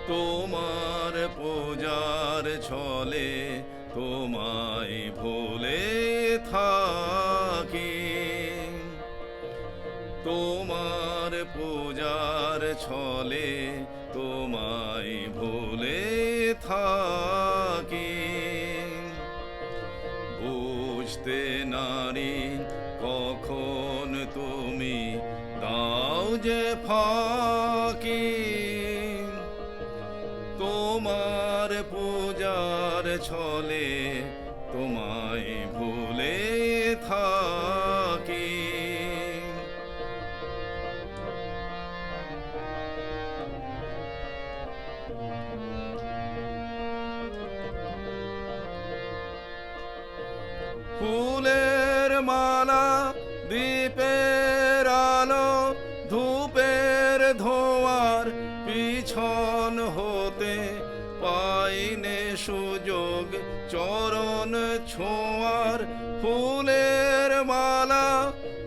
তোমার পূজার ছলে তোমায় ভুলে থাকি। তোমার পূজার ছলে তোমায় ভুলে থাকি। বুঝতে নারি কখন তুমি দাও যে ফাঁকি। তোমার পূজার ছলে তোমায় ভুলে থাকি। ফুলের মালা, দীপের আলো, ধূপের ধোঁয়ার পিছন হতে পাইনে সুযোগ চরণ ছোঁয়ার। ফুলের মালা,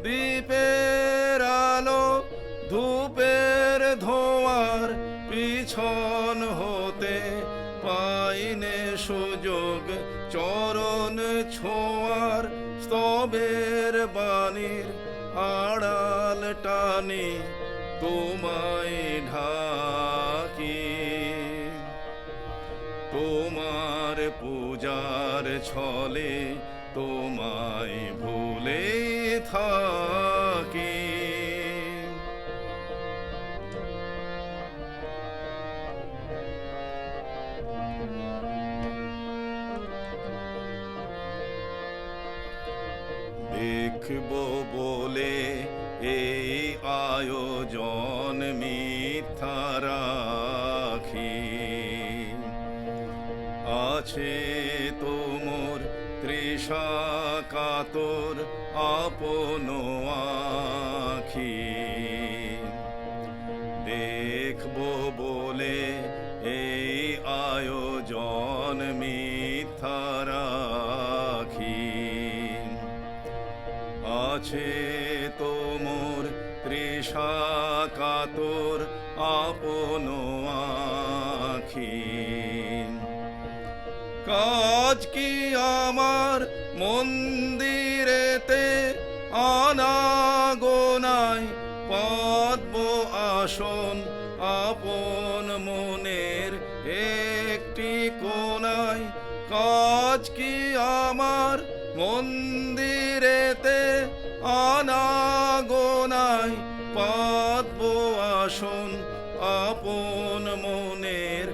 দীপের আলো, ধূপের ধোঁয়ার পিছন হতে পাইনে সুযোগ চরণ ছোঁয়ার। স্তবের বাণীর আড়াল টানে তোমায় ঢাকি। তোমার পূজার ছলে তোমায় ভুলে থাকি। দেখব বলে এই আয়োজন মিথ্যা রাখি। আছে তোমর তৃষা কাতর আপন আখি। দেখব বলে এই আয়োজন মিথ্যা রাখি। আছে তোমর তৃষা কাতর আপন আখি। কাজ কি আমার মন্দিরেতে আনাগোনায় পাতব আসন আপন মনের একটি কোণায়। কাজ কি আমার মন্দিরেতে আনাগোনায় পাতব আসন আপন মনের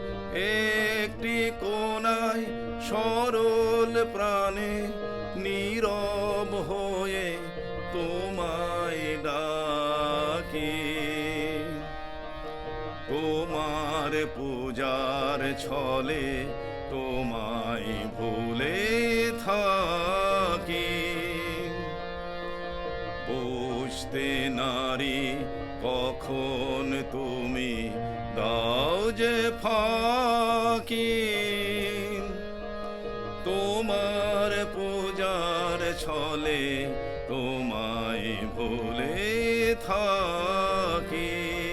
একটি কোণায়। সরল প্রাণে নীরব হয়ে তোমায় ডাকি। তোমার পূজার ছলে তোমায় ভুলে থাকি। বুঝতে নারি কখন তুমি দাও যে ফাঁকি। তোমার পূজার ছলে তোমায় ভুলে থাকি।